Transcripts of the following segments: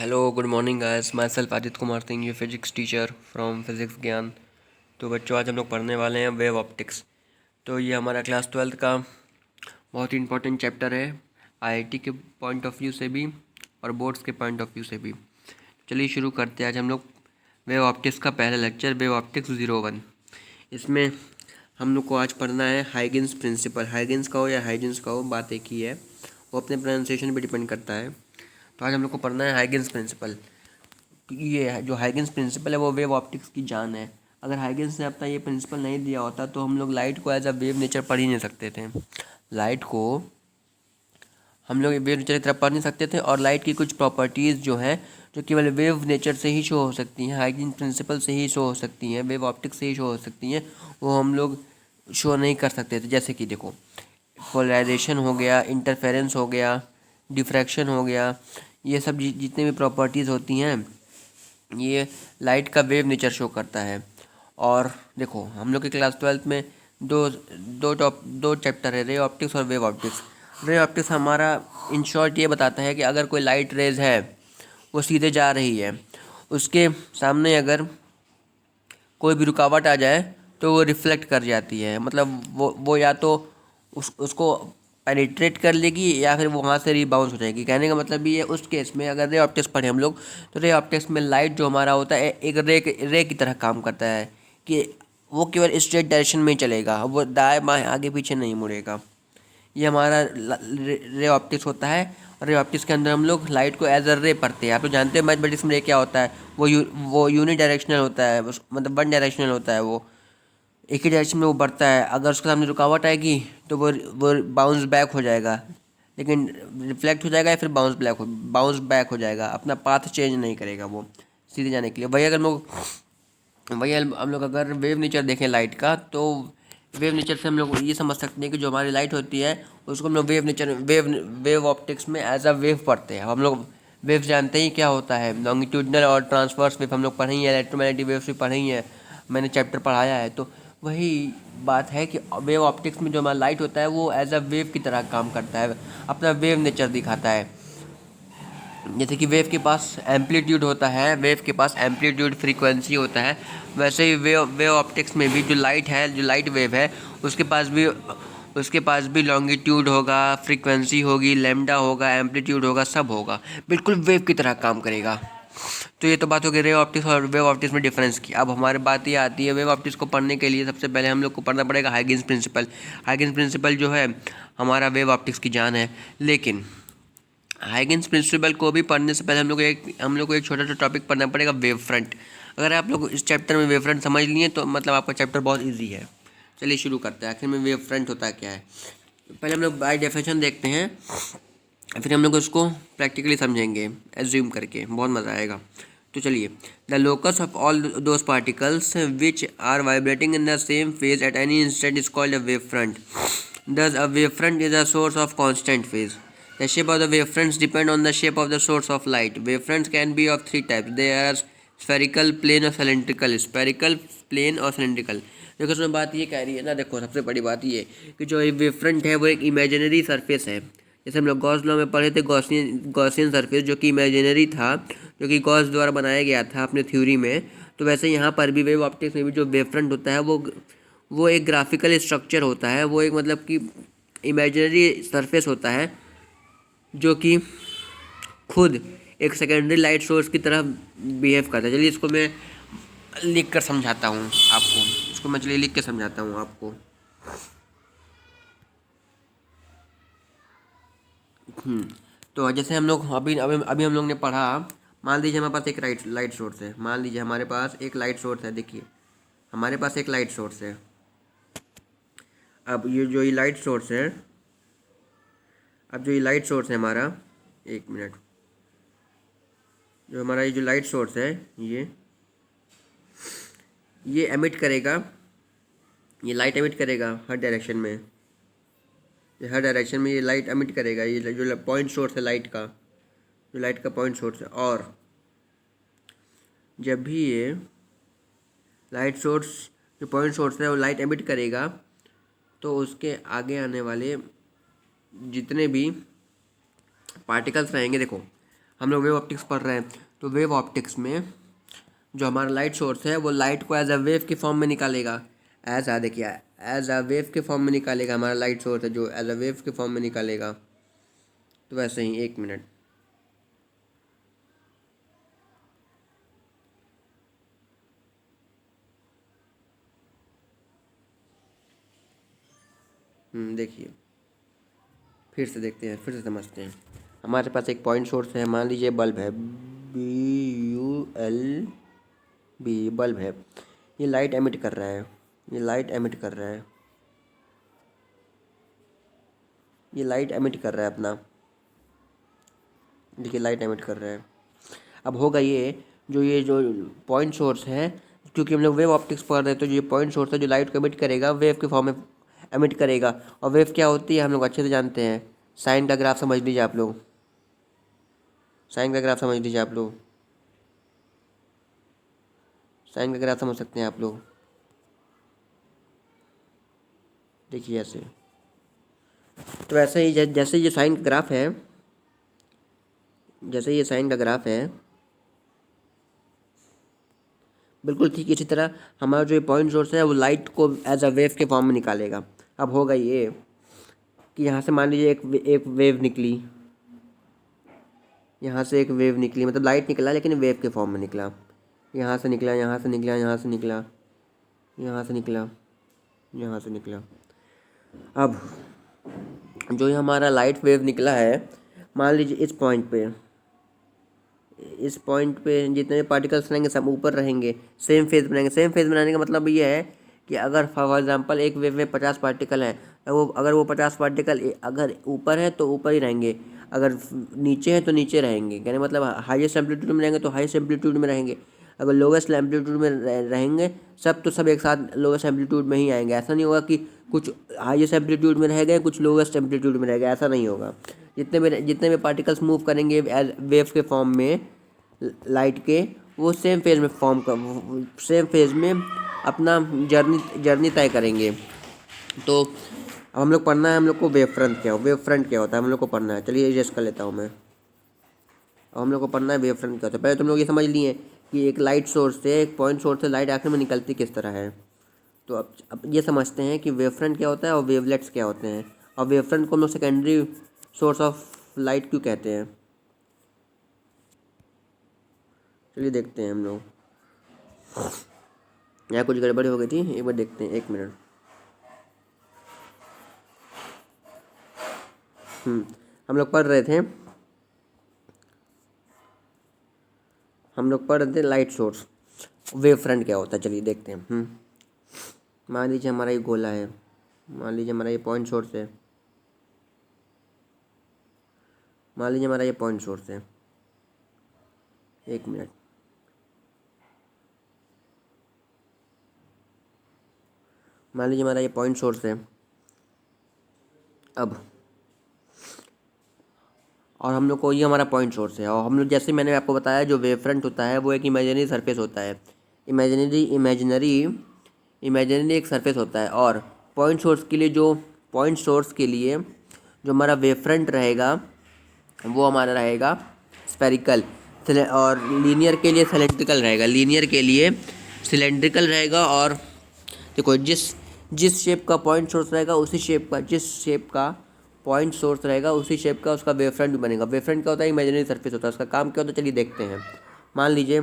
Hello good morning guys, my self Aditya Kumar Singh, ये physics teacher from physics ज्ञान। तो बच्चों, आज हम लोग पढ़ने वाले हैं वेव ऑप्टिक्स। तो ये हमारा क्लास 12th का बहुत ही इंपॉर्टेंट चैप्टर है, आईआईटी के पॉइंट ऑफ व्यू से भी और बोर्ड्स के पॉइंट ऑफ व्यू से भी। चलिए शुरू करते हैं। आज हम लोग वेव ऑप्टिक्स का पहला लेक्चर, वेव ऑप्टिक्स 01। इसमें हम लोग को आज पढ़ना है हाइगेन्स प्रिंसिपल। हाइगेन्स का हो या हाइजेंस का हो, बात एक ही है, वो अपने प्रोनाउंसिएशन पे डिपेंड करता है। तो आज हम लोग को पढ़ना है हाइगेन्स प्रिंसिपल। ये जो हाइगेन्स प्रिंसिपल है वो वेव ऑप्टिक्स की जान है। अगर हाइगेन्स ने अपना ये प्रिंसिपल नहीं दिया होता तो हम लोग लाइट को एज अ वेव नेचर पढ़ ही नहीं सकते थे। लाइट को हम लोग वेव नेचर की तरफ पढ़ नहीं सकते थे, और लाइट की कुछ प्रॉपर्टीज़ जो हैं जो केवल वेव नेचर से ही शो हो सकती हैं, हाइगेन्स प्रिंसिपल से ही शो हो सकती हैं, वेव ऑप्टिक्स से ही शो हो सकती हैं, वो हम लोग शो नहीं कर सकते थे। जैसे कि देखो, पोलराइजेशन हो गया, इंटरफेरेंस हो गया, डिफ्रैक्शन हो गया, ये सब जितने भी प्रॉपर्टीज़ होती हैं ये लाइट का वेव नेचर शो करता है। और देखो, हम लोग के क्लास 12th में दो चैप्टर है, रे ऑप्टिक्स और वेव ऑप्टिक्स। रे ऑप्टिक्स हमारा इन शॉर्ट ये बताता है कि अगर कोई लाइट रेज है, वो सीधे जा रही है, उसके सामने अगर कोई भी रुकावट आ जाए तो वो रिफ्लेक्ट कर जाती है। मतलब वो या तो उसको पेनिट्रेट कर लेगी या फिर वो वहाँ से रिबाउंस हो जाएगी। कहने का मतलब ये है, उस केस में अगर रे ऑप्टिक्स पढ़े हम लोग, तो रे ऑप्टिक्स में लाइट जो हमारा होता है एक रे की तरह काम करता है कि वो केवल स्ट्रेट डायरेक्शन में ही चलेगा, वो दाएं बाएं आगे पीछे नहीं मुड़ेगा। ये हमारा रे ऑप्टिक्स होता है। और रे ऑप्टिक्स के अंदर हम लोग लाइट को एज अ रे पढ़ते हैं। आप लोग जानते हैं मैथमेटिक्स में रे क्या होता है, वो यूनिडायरेक्शनल होता है, मतलब वन डायरेक्शनल होता है, वो एक ही डायरेक्शन में वो बढ़ता है। अगर उसके सामने रुकावट आएगी तो वो बाउंस बैक हो जाएगा, लेकिन रिफ्लेक्ट हो जाएगा या फिर बाउंस बैक हो जाएगा, अपना पाथ चेंज नहीं करेगा वो सीधे जाने के लिए। हम लोग अगर वेव नेचर देखें लाइट का, तो वेव नेचर से हम लोग ये समझ सकते हैं कि जो हमारी लाइट होती है उसको हम लोग वेव ऑप्टिक्स में एज अ वेव पढ़ते हैं। हम लोग वेव जानते ही क्या होता है, लॉन्गिट्यूडनल और ट्रांसवर्स वेव हम लोग पढ़े ही है, इलेक्ट्रोमैग्नेटिक वेव्स भी पढ़े ही है, मैंने चैप्टर पढ़ाया है। तो वही बात है कि वेव ऑप्टिक्स में जो हमारा लाइट होता है वो एज अ वेव की तरह काम करता है, अपना वेव नेचर दिखाता है। जैसे कि वेव के पास एम्पलीट्यूड फ्रीक्वेंसी होता है, वैसे ही वेव ऑप्टिक्स में भी जो लाइट है, जो लाइट वेव है, उसके पास भी लॉन्गिट्यूड होगा, फ्रीक्वेंसी होगी, लैम्डा होगा, एम्पलीट्यूड होगा, सब होगा, बिल्कुल वेव की तरह काम करेगा। तो ये तो बात हो गई रे ऑप्टिक्स और वेव ऑप्टिक्स में डिफरेंस की। अब हमारी बात ये आती है, वेव ऑप्टिक्स को पढ़ने के लिए सबसे पहले हम लोग को पढ़ना पड़ेगा हाइगेन्स प्रिंसिपल। हाइगेन्स प्रिंसिपल जो है हमारा वेव ऑप्टिक्स की जान है। लेकिन हाइगेन्स प्रिंसिपल को भी पढ़ने से पहले हम लोग को एक छोटा सा टॉपिक पढ़ना पड़ेगा, वेव फ्रंट। अगर आप लोग इस चैप्टर में वेव फ्रंट समझ लिए तो मतलब आपका चैप्टर बहुत ईजी है। चलिए शुरू करते हैं, आखिर में वेव फ्रंट होता क्या है। पहले हम लोग बाय डेफिनेशन देखते हैं, फिर हम लोग उसको प्रैक्टिकली समझेंगे एज्यूम करके, बहुत मज़ा आएगा। तो चलिए, the locus of all those particles which are vibrating in the same phase at any instant is called a wave front. Thus, a wavefront is a source of constant phase. The shape of the wavefronts depend on the shape of the source of light. Wavefronts can be of three types. They are spherical, plane और cylindrical. Spherical, plane और cylindrical. देखो, इसमें बात ये कह रही है ना, देखो सबसे बड़ी बात ये कि जो ये वेवफ्रंट है वो एक इमेजिनरी सरफेस है। जैसे हम लोग गॉस लॉ में पढ़े थे, गॉसियन सरफेस जो कि इमेजिनरी था, जो कि गॉस द्वारा बनाया गया था अपने थ्योरी में। तो वैसे यहाँ पर भी वेव ऑप्टिक्स में भी जो वेवफ्रंट होता है वो एक ग्राफिकल स्ट्रक्चर होता है, वो एक मतलब कि इमेजिनरी सरफेस होता है, जो कि खुद एक सेकेंडरी लाइट सोर्स की तरह बिहेव करता है। चलिए इसको मैं लिख कर समझाता हूँ आपको, चलिए लिख के समझाता हूँ आपको। तो जैसे हम लोग अभी अभी अभी हम लोग ने पढ़ा, मान लीजिए हमारे पास एक लाइट सोर्स है। मान लीजिए हमारे पास एक लाइट सोर्स है, देखिए हमारे पास एक लाइट सोर्स है। अब ये लाइट सोर्स है, हमारा, एक मिनट, जो लाइट सोर्स है ये एमिट करेगा, ये लाइट एमिट करेगा हर डायरेक्शन में, ये लाइट एमिट करेगा। ये जो पॉइंट सोर्स है लाइट का, पॉइंट सोर्स है। और जब भी ये लाइट सोर्स, जो पॉइंट सोर्स है, वो लाइट एमिट करेगा, तो उसके आगे आने वाले जितने भी पार्टिकल्स रहेंगे, देखो हम लोग वेव ऑप्टिक्स पढ़ रहे हैं, तो वेव ऑप्टिक्स में जो हमारा लाइट सोर्स है वो लाइट को एज अ वेव के फॉर्म में निकालेगा। एज आ देखिए, एज अ वेव के फॉर्म में निकालेगा। हमारा लाइट सोर्स है जो एज अ वेव के फॉर्म में निकालेगा। तो वैसे ही, एक मिनट, देखिए, फिर से देखते हैं, फिर से समझते हैं। हमारे पास एक पॉइंट सोर्स है, मान लीजिए बल्ब है, BULB, बल्ब है। ये लाइट एमिट कर रहा है, ये लाइट एमिट कर रहा है, ये लाइट एमिट कर रहा है अपना, देखिए लाइट एमिट कर रहा है। अब होगा ये जो पॉइंट सोर्स है, क्योंकि हम लोग वेव ऑप्टिक्स पढ़ रहे हैं, तो ये पॉइंट सोर्स है जो लाइट को एमिट करेगा, वेव के फॉर्म में एमिट करेगा। और वेव क्या होती है हम लोग अच्छे से जानते हैं। साइन का ग्राफ समझ लीजिए आप लोग, साइन का ग्राफ समझ लीजिए आप लोग, साइन का ग्राफ समझ सकते हैं आप लोग। देखिए ऐसे, तो ऐसे ही जैसे ये साइन का ग्राफ है, जैसे ये साइन का ग्राफ है, बिल्कुल ठीक इसी तरह हमारा जो ये पॉइंट सोर्स है वो लाइट को एज अ वेव के फॉर्म में निकालेगा। अब होगा ये कि यहाँ से मान लीजिए एक वेव निकली, यहाँ से एक वेव निकली, मतलब लाइट निकला लेकिन वेव के फॉर्म में निकला। यहाँ से निकला, यहाँ से निकला, यहाँ से निकला, यहाँ से निकला, यहाँ से निकला। अब जो ये हमारा लाइट वेव निकला है, मान लीजिए इस पॉइंट पे जितने भी पार्टिकल्स रहेंगे सब ऊपर रहेंगे, सेम फेज बनाएंगे। सेम फेज बनाने का मतलब ये है कि अगर फॉर एग्जांपल एक वेव में 50 पार्टिकल हैं, तो अगर वो 50 पार्टिकल अगर ऊपर है तो ऊपर ही रहेंगे, अगर नीचे है तो नीचे रहेंगे। कहने मतलब हाईएस्ट एम्पलीट्यूड में रहेंगे तो हाईएस्ट एम्पलीट्यूड में रहेंगे, अगर लोवेस्ट एम्पलीट्यूड में रहेंगे सब, तो सब एक साथ लोवेस्ट एम्पलीट्यूड में ही आएंगे। ऐसा नहीं होगा कि कुछ हाईएस्ट एम्पलीट्यूड में रह गए, कुछ लोवेस्ट एम्पलीट्यूड में रह गए, ऐसा नहीं होगा। जितने भी पार्टिकल्स मूव करेंगे वेव के फॉर्म में लाइट के, वो सेम फेज में अपना जर्नी तय करेंगे। तो अब हम लोग पढ़ना है, हम लोग को वेव फ्रंट क्या होता है हम लोग को पढ़ना है। चलिए एडजस्ट कर लेता हूँ मैं। अब हम लोग को पढ़ना है वेव फ्रंट क्या होता है। पहले तुम लोग ये समझ लिए कि एक लाइट सोर्स से, एक पॉइंट सोर्स से लाइट आखिर में निकलती किस तरह है। तो अब ये समझते हैं कि वेव फ्रंट क्या होता है और वेवलेट्स क्या होते हैं, और वेव फ्रंट को हम लोग सेकेंडरी सोर्स ऑफ लाइट क्यों कहते हैं। चलिए देखते हैं हम लोग। यहाँ कुछ गड़बड़ी हो गई थी, एक बार देखते हैं, एक मिनट। हम लोग पढ़ रहे थे, लाइट सोर्स, वेव फ्रंट क्या होता है। चलिए देखते हैं। मान लीजिए हमारा ये गोला है, मान लीजिए हमारा ये पॉइंट सोर्स है, मान लीजिए हमारा ये पॉइंट सोर्स है। एक मिनट, मान लीजिए हमारा ये पॉइंट सोर्स है। अब और हम लोग को ये हमारा पॉइंट सोर्स है, और हम लोग जैसे मैंने आपको बताया जो वेव फ्रंट होता है वो एक इमेजिनरी सरफेस होता है। इमेजिनरी एक सरफेस होता है। और पॉइंट सोर्स के लिए जो हमारा वेव फ्रंट रहेगा वो हमारा रहेगा स्फेरिकल, और लीनियर के लिए सिलेंड्रिकल रहेगा। और देखो, जिस शेप का पॉइंट सोर्स रहेगा उसी शेप का उसका वेव फ्रंट भी बनेगा। वेव फ्रंट क्या होता है, इमेजिनरी सरफेस होता है। उसका काम क्या होता है, चलिए देखते हैं। मान लीजिए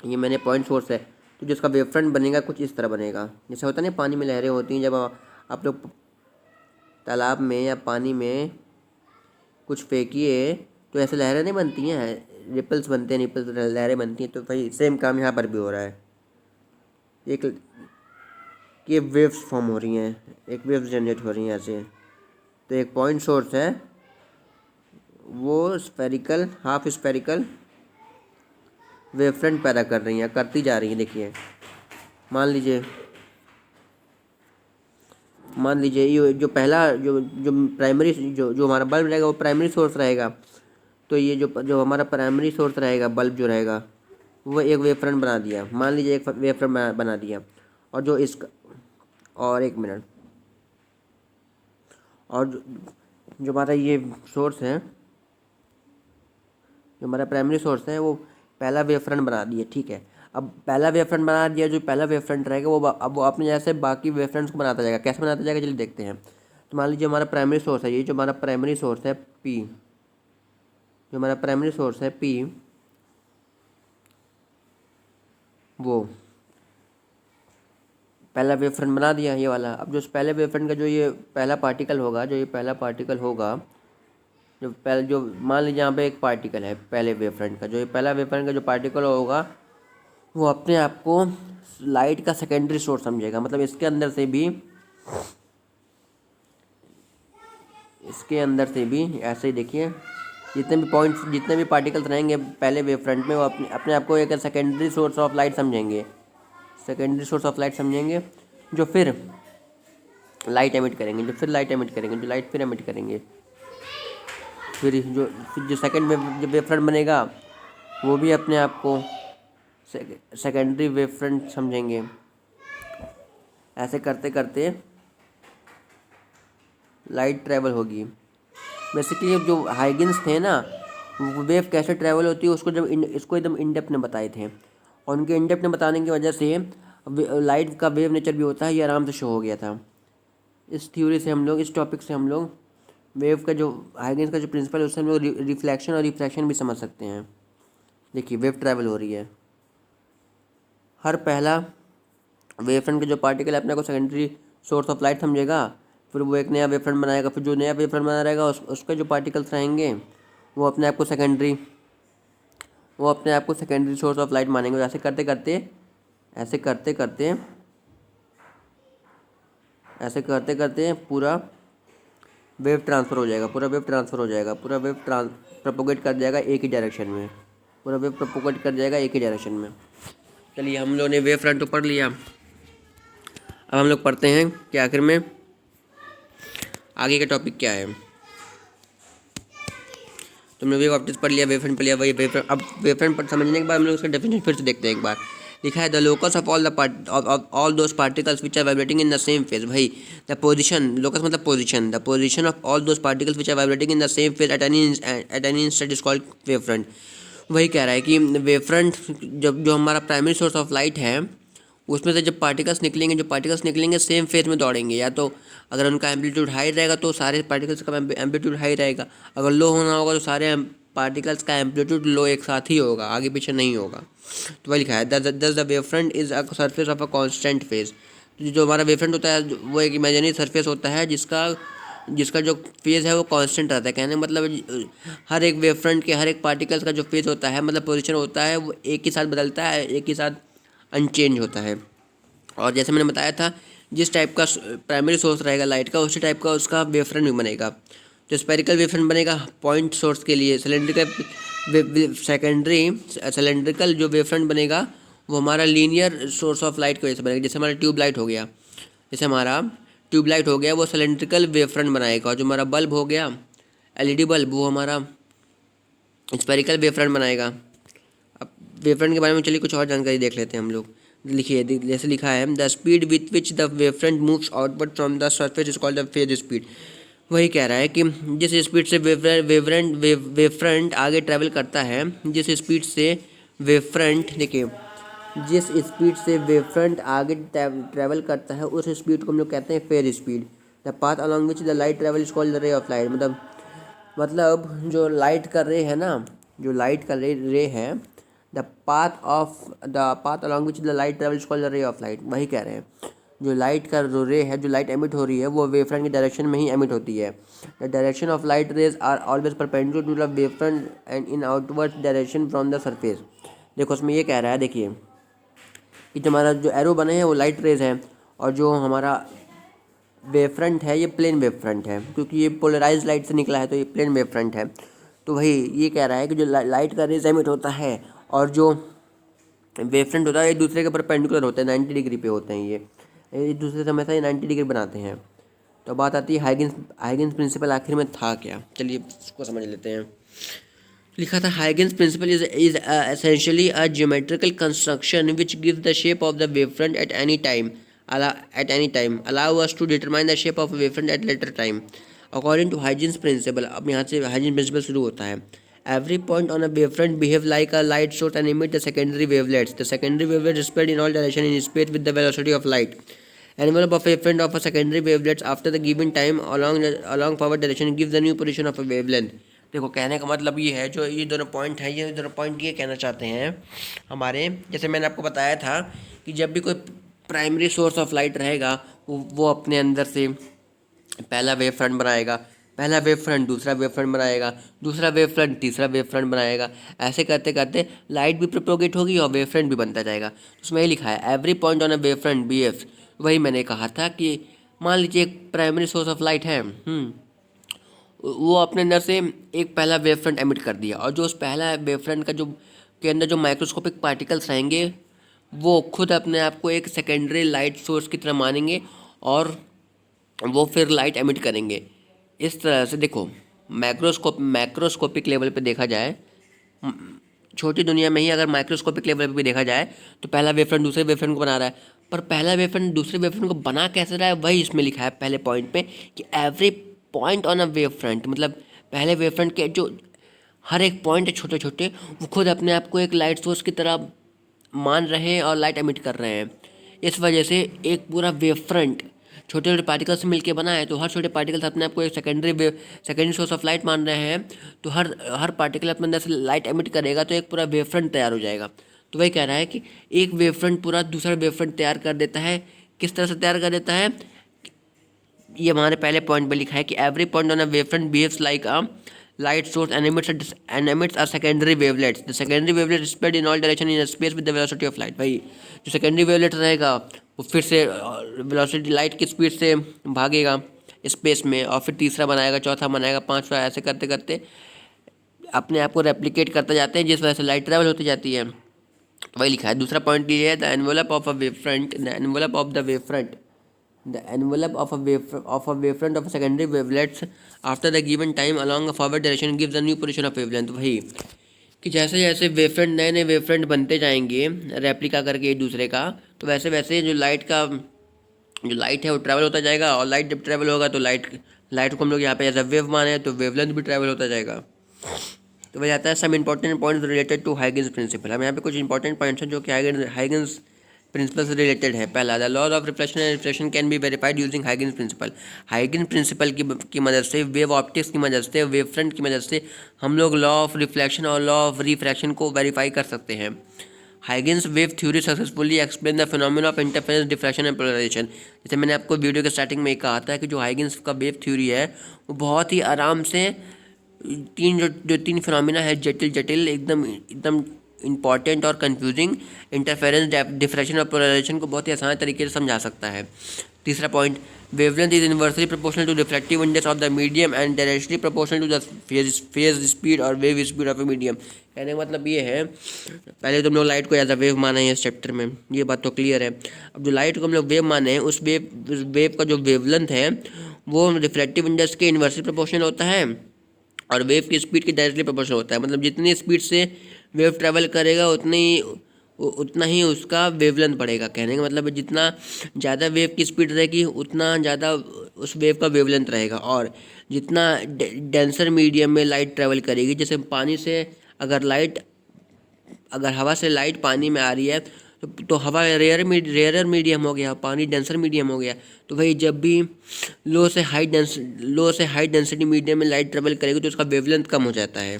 ये मैंने पॉइंट सोर्स है, तो जिसका वेव फ्रंट बनेगा कुछ इस तरह बनेगा। जैसे होता है ना, पानी में लहरें होती हैं, जब आप लोग तालाब में या पानी में कुछ फेंकिए तो ऐसे लहरें नहीं बनती हैं, रिपल्स बनते हैं, लहरें बनती हैं। तो भाई सेम काम यहाँ पर भी हो रहा है। एक ये वेव्स फॉर्म हो रही हैं, एक वेव्स जनरेट हो रही हैं ऐसे। तो एक पॉइंट सोर्स है, वो हाफ स्फेरिकल वेव फ्रंट पैदा कर रही हैं, करती जा रही हैं। देखिए, मान लीजिए ये जो पहला जो प्राइमरी जो हमारा बल्ब रहेगा वो प्राइमरी सोर्स रहेगा। तो ये जो हमारा प्राइमरी सोर्स रहेगा, बल्ब जो रहेगा, वो एक वेव फ्रंट बना दिया। मान लीजिए एक वेव फ्रंट बना दिया। और जो इसका और एक मिनट, और जो हमारा ये सोर्स है, जो हमारा प्राइमरी सोर्स है वो पहला वेव फ्रंट बना दिया, ठीक है। अब पहला वेव फ्रंट बना दिया, जो पहला वेव फ्रंट रहेगा वो अब वो अपने जैसे बाकी वेव फ्रंट्स को बनाता जाएगा। कैसे बनाता जाएगा चलिए देखते हैं। तो मान लीजिए हमारा प्राइमरी सोर्स है, ये जो हमारा प्राइमरी सोर्स है पी, जो हमारा प्राइमरी सोर्स है पी, वो पहला वेव फ्रंट बना दिया ये वाला। अब जो पहले वेव फ्रंट का जो ये पहला पार्टिकल होगा, जो ये पहला पार्टिकल होगा, जो पहले जो मान लीजिए यहाँ पे एक पार्टिकल है पहले वेव फ्रंट का, जो ये पहला वेव फ्रंट का जो पार्टिकल होगा वो अपने आप को लाइट का सेकेंडरी सोर्स समझेगा। मतलब इसके अंदर से भी, इसके अंदर से भी ऐसे ही देखिए, जितने भी पॉइंट्स, जितने भी पार्टिकल्स रहेंगे पहले वेव फ्रंट में, वो अपने अपने आप को एक सेकेंडरी सोर्स ऑफ लाइट समझेंगे, सेकेंडरी सोर्स ऑफ लाइट समझेंगे, जो फिर लाइट एमिट करेंगे, जो फिर लाइट एमिट करेंगे, जो लाइट फिर एमिट करेंगे। फिर जो सेकेंड वेव फ्रंट बनेगा वो भी अपने आप को सेकेंडरी वेव फ्रंट समझेंगे। ऐसे करते करते लाइट ट्रैवल होगी। बेसिकली जो हाइगेंस थे ना, वो वेव कैसे ट्रैवल होती है उसको जब इसको एकदम इन डेप्थ में बताए थे, और उनके इन डेप्थ में बताने की वजह से लाइट का वेव नेचर भी होता है, ये आराम से शो हो गया था। इस थ्योरी से हम लोग, इस टॉपिक से हम लोग वेव का जो हाइगेंस का जो प्रिंसिपल है उससे हम लोग रिफ्लेक्शन और रिफ्रैक्शन भी समझ सकते हैं। देखिए वेव ट्रैवल हो रही है, हर पहला वेव फ्रंट का जो पार्टिकल है अपने को सेकेंडरी सोर्स ऑफ लाइट समझेगा, फिर वो एक नया वेव फ्रंट बनाएगा, फिर जो नया वेव फ्रंट बना रहेगा उसके जो पार्टिकल्स रहेंगे वो अपने आप को सेकेंडरी, वो अपने आप को सेकेंडरी सोर्स ऑफ लाइट मानेंगे। ऐसे करते करते, ऐसे करते करते, ऐसे करते करते पूरा वेव ट्रांसफ़र हो जाएगा, पूरा वेव ट्रांसफ़र हो जाएगा, पूरा वेव प्रोपोगेट कर जाएगा एक ही डायरेक्शन में, पूरा वेव प्रोपोगेट कर जाएगा एक ही डायरेक्शन में। चलिए हम लोगों ने वेव फ्रंट तो पढ़ लिया, अब हम लोग पढ़ते हैं कि आखिर में आगे का टॉपिक क्या है। तुमने वेव ऑप्टिक्स पढ़ लिया, वेव फ्रंट पढ़ लिया, वही वेव फ्रंट। अब वेव फ्रंट समझने के बाद हम लोग उसका डेफिनेशन फिर से देखते हैं एक बार। लिखा है the locus of all those particles which are vibrating in the same phase. भाई द पोजीशन, लोकस मतलब position, the position of all those particles which are vibrating in the same phase at any instant is called wave front. वही कह रहा है कि wave front जब जो हमारा प्राइमरी सोर्स ऑफ लाइट है उसमें से जब पार्टिकल्स निकलेंगे, जो पार्टिकल्स निकलेंगे सेम फेज में दौड़ेंगे। या तो अगर उनका एम्पलीट्यूड हाई रहेगा तो सारे पार्टिकल्स का एम्पलीट्यूड हाई रहेगा, अगर लो होना होगा तो सारे पार्टिकल्स का एम्पलीट्यूड लो एक साथ ही होगा, आगे पीछे नहीं होगा। तो वही लिखा है दस the wave front is a surface of a constant phase. जो हमारा वेव फ्रंट होता है वो एक इमेजिनरी सरफेस होता है जिसका जो फेज़ है वो कांस्टेंट रहता है। कहने का मतलब हर एक वेव फ्रंट के हर एक पार्टिकल्स का जो फेज़ होता है, मतलब पोजीशन होता है, वो एक ही साथ बदलता है, एक ही साथ अनचेंज होता है। और जैसे मैंने बताया था, जिस टाइप का प्राइमरी सोर्स रहेगा लाइट का, उसी टाइप का उसका वेव फ्रंट भी बनेगा। जो स्पेरिकल वेव फ्रंट बनेगा पॉइंट सोर्स के लिए, सिलेंड्रिकल जो वेव फ्रंट बनेगा वो हमारा लीनियर सोर्स ऑफ लाइट की वजह से बनेगा। जैसे हमारा ट्यूबलाइट हो गया, जैसे हमारा ट्यूबलाइट हो गया वो सिलेंड्रिकल वेव फ्रंट बनाएगा। और जो हमारा बल्ब हो गया एलईडी बल्ब, वो हमारा स्पेरिकल वेव फ्रंट बनाएगा। अब वेव फ्रंट के बारे में चलिए कुछ और जानकारी देख लेते हैं हम लोग। लिखिए, जैसे लिखा है the speed with which the wave front moves outward from the surface is called the phase speed. वही कह रहा है कि जिस स्पीड से वेव फ्रंट आगे ट्रैवल करता है, जिस स्पीड से वेव फ्रंट, देखिए जिस स्पीड से वेव फ्रंट आगे ट्रैवल करता है उस स्पीड को हम लोग कहते हैं phase speed. The path along which the light travel is called the ray of light. मतलब जो लाइट का रे है ना, जो लाइट का रे है, the path along which the light travel is called the ray of light. वही कह रहे हैं जो लाइट का जो रे है, जो लाइट एमिट हो रही है वो वेव फ्रंट की डायरेक्शन में ही एमिट होती है। The direction of light rays are always perpendicular to the wave front and in outward direction from the surface. देखो उसमें ये कह रहा है, देखिए कि जो हमारा जो एरो बने हैं वो लाइट रेज है, और जो हमारा वेव फ्रंट है ये प्लेन वेव फ्रंट है, क्योंकि ये पोलराइज लाइट से निकला है तो ये प्लेन वेव फ्रंट है। तो वही ये कह रहा है कि जो लाइट का रेज एमिट होता है और जो वेव फ्रंट होता है एक दूसरे के परपेंडिकुलर होते हैं, 90 डिग्री पे होते हैं, ये एक दूसरे से हमेशा ये 90 डिग्री बनाते हैं। तो बात आती है हाइगेंस प्रिंसिपल आखिर में था क्या, चलिए इसको समझ लेते हैं। लिखा था Huygens principle is essentially a geometrical construction which gives the shape of the wave front at any time allow us to determine the shape of a wavefront at later time according to Huygens principle। अब यहाँ से Huygens principle शुरू होता है। Every point on a wavefront behave like a light source and emit the secondary wavelets. The secondary wavelets spread in all directions in space with the velocity of light. Envelope of a wavefront of a secondary wavelets after the given time along forward direction gives the new position of a wavelength. देखो कहने का मतलब ये है, जो ये दोनों point हैं, ये दोनों पॉइंट ये कहना चाहते हैं हमारे, जैसे मैंने आपको बताया था कि जब भी कोई प्राइमरी सोर्स ऑफ लाइट रहेगा वो अपने अंदर से पहला वेव फ्रंट बनाएगा, पहला वेव फ्रंट दूसरा वेव फ्रंट बनाएगा, दूसरा वेव फ्रंट तीसरा वेव फ्रंट बनाएगा। ऐसे करते करते लाइट भी प्रोपोगेट होगी और वेव फ्रंट भी बनता जाएगा। उसमें ही लिखा है every point on a wave front be F. वही मैंने कहा था कि मान लीजिए एक प्राइमरी सोर्स ऑफ लाइट है, वो अपने अंदर से एक पहला वेव फ्रंट एमिट कर दिया, और जो उस पहला वेव फ्रंट का जो के अंदर जो माइक्रोस्कोपिक पार्टिकल्स रहेंगे वो खुद अपने आप को एक सेकेंडरी लाइट सोर्स की तरह मानेंगे और वो फिर लाइट एमिट करेंगे। इस तरह से देखो मैक्रोस्कोपिक लेवल पे देखा जाए, छोटी दुनिया में ही अगर माइक्रोस्कोपिक लेवल पे भी देखा जाए तो पहला वेव फ्रंट दूसरे वेव फ्रंट को बना रहा है, पर पहला वेव फ्रंट दूसरे वेव फ्रंट को बना कैसे रहा है वही इसमें लिखा है पहले पॉइंट पे कि every point on a wave front, मतलब पहले वेव फ्रंट के जो हर एक पॉइंट है छोटे छोटे, वो खुद अपने आप को एक लाइट सोर्स की तरह मान रहे हैं और लाइट एमिट कर रहे हैं। इस वजह से एक पूरा वेव फ्रंट छोटे छोटे पार्टिकल्स से मिलकर बना है, तो हर छोटे पार्टिकल्स अपने आप को एक सेकेंडरी सोर्स ऑफ लाइट मान रहे हैं, तो हर पार्टिकल अपने अंदर से लाइट एमिट करेगा तो एक पूरा वेव फ्रंट तैयार हो जाएगा। तो वही कह रहा है कि एक वेव फ्रंट पूरा दूसरा वेव फ्रंट तैयार कर देता है। किस तरह से तैयार कर देता है, ये हमारे पहले पॉइंट पे लिखा है कि every point on a wave front behaves like a light source and emits a secondary wavelets. The secondary wavelets spread in all direction in space with the velocity of light. भाई जो secondary wavelet रहेगा वो फिर से velocity light की speed से भागेगा space में, और फिर तीसरा बनाएगा, चौथा बनाएगा, पांचवा, ऐसे करते करते अपने आप को रेप्लिकेट करते जाते हैं, जिस वजह से लाइट ट्रेवल होती जाती है। वही लिखा है। दूसरा पॉइंट ये है, the envelope of a wave front, the envelope of the wave front, the envelope of a wavefront of a secondary wavelets after the given time along a forward direction gives the new position of wavelength। वही कि जैसे जैसे wavefront नए नए wavefront बनते जाएंगे replica करके एक दूसरे का, तो वैसे वैसे जो लाइट है वो ट्रैवल होता जाएगा, और लाइट जब ट्रैवल होगा तो लाइट को हम लोग यहाँ पे एज अ वेव माने तो वेवलेंथ भी ट्रैवल होता जाएगा। तो वह जाता है some important points related to Huygens principle. हम यहाँ पे कुछ इंपॉर्टेंट पॉइंट्स हैं जो कि हाइगेंस प्रिंसिपल से रिलेटेड है। पहला, the laws of reflection and reflection can be verified using Huygens principle. Huygens principle की मदद से, वेव ऑप्टिक्स की मदद से, वेव फ्रंट की मदद से हम लोग लॉ ऑफ रिफ्लेक्शन और लॉ ऑफ रिफ्रैक्शन को वेरीफाई कर सकते हैं। Huygens wave theory successfully explain the phenomena of interference, diffraction and polarisation. जैसे मैंने आपको वीडियो के स्टार्टिंग में कहा था कि जो हाइगेंस का वेव थ्योरी है वो बहुत ही आराम से तीन फिनोमेना है जटिल एकदम इंपॉर्टेंट और कंफ्यूजिंग, इंटरफेरेंस, डिफ्रैक्शन और पोलराइजेशन को बहुत ही आसान तरीके से समझा सकता है। तीसरा point, wavelength is inversely proportional to refractive index of the medium and directly proportional to the phase speed और wave speed of a medium. कहने का मतलब ये है, पहले तो हम लोग लाइट को एज अ वेव माने हैं इस चैप्टर में, ये बात तो क्लियर है। अब जो लाइट को हम लोग वेव माने हैं, उस वेव का जो वेवलेंथ है वो रिफ्रैक्टिव इंडेक्स के इनवर्सली प्रोपोर्शनल होता है और वेव की स्पीड के डायरेक्टली प्रोपोर्शनल होता है। मतलब जितनी स्पीड से वेव ट्रैवल करेगा उतना ही उसका वेवलेंथ बढ़ेगा। कहने का मतलब जितना ज़्यादा वेव की स्पीड रहेगी उतना ज़्यादा उस वेव का वेवलेंथ रहेगा। और जितना डेंसर मीडियम में लाइट ट्रैवल करेगी, जैसे पानी से अगर हवा से लाइट पानी में आ रही है तो हवा रेयरर मीडियम हो गया, पानी डेंसर मीडियम हो गया। तो भाई जब भी लो से हाई डेंसिटी मीडियम में लाइट ट्रेवल करेगी तो उसका वेवलेंथ कम हो जाता है।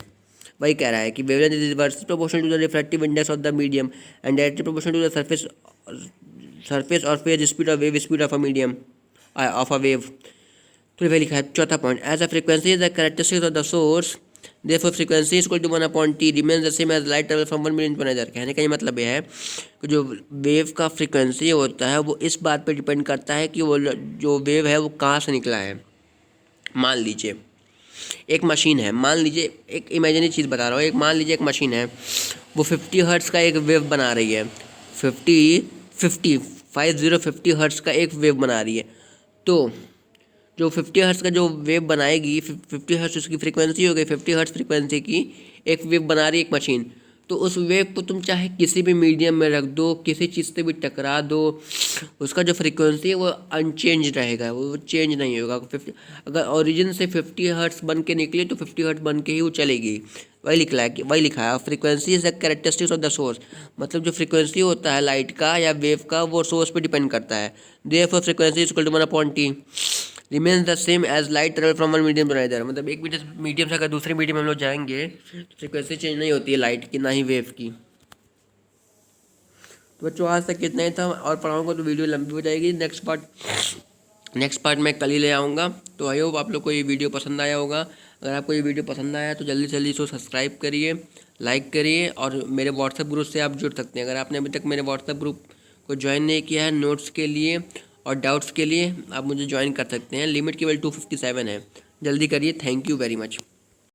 वही कह रहा है कि wavelength is inversely proportional to the refractive index of the medium and directly proportional to the surface और फेज स्पीड और wave speed of a wave. तो वही लिखा है। चौथा point, as a frequency is the characteristics of the source, therefore frequency is equal to 1/t remains the same as light travel from 1 million to another। कहने का ये मतलब यह है कि जो वेव का फ्रीक्वेंसी होता है वो इस बात पे डिपेंड करता है कि वो जो वेव है वो कहाँ से निकला है। मान लीजिए एक मशीन है, मान लीजिए एक इमेजिनरी चीज़ बता रहा हूँ, मान लीजिए एक मशीन है, वो 50 हर्ट्ज़ का एक वेव बना रही है, 50 हर्ट्ज़ का एक वेव बना रही है। तो जो 50 हर्ट्ज़ का जो वेव बनाएगी, 50 हर्ट्ज़ उसकी फ्रीक्वेंसी हो गई, 50 हर्ट्ज़ फ्रीक्वेंसी की एक वेव बना रही है एक मशीन। तो उस वेव को तुम चाहे किसी भी मीडियम में रख दो, किसी चीज़ से भी टकरा दो, उसका जो फ्रीक्वेंसी है वो अनचेंज रहेगा, वो चेंज नहीं होगा। 50 अगर ओरिजिन से 50 हर्ट्स बन के निकले तो 50 हर्ट्स बन के ही वो चलेगी। वही लिखा है frequency is the characteristics of the source, मतलब जो फ्रीक्वेंसी होता है लाइट का या वेव का वो सोर्स पे डिपेंड करता है। Therefore frequency is equal to 1/t remains the same as light travel from one medium to another, मतलब एक मीडियम से अगर दूसरे मीडियम में हम लोग जाएंगे तो फ्रीक्वेंसी चेंज नहीं होती है लाइट की, ना ही वेव की। तो बच्चों आज तक कितना ही था, और पढ़ाऊँगा तो वीडियो लंबी हो जाएगी। नेक्स्ट पार्ट मैं कल ही ले आऊँगा। तो आई होप आप लोग को ये वीडियो पसंद आया होगा। अगर आपको ये वीडियो पसंद आया तो जल्दी से जल्दी इसको सब्सक्राइब करिए, लाइक करिए, और मेरे व्हाट्सएप ग्रुप से आप जुड़ सकते हैं। अगर आपने अभी तक मेरे व्हाट्सएप ग्रुप को ज्वाइन नहीं किया है नोट्स के लिए और डाउट्स के लिए, आप मुझे ज्वाइन कर सकते हैं। लिमिट केवल 257 है, जल्दी करिए। Thank you very much.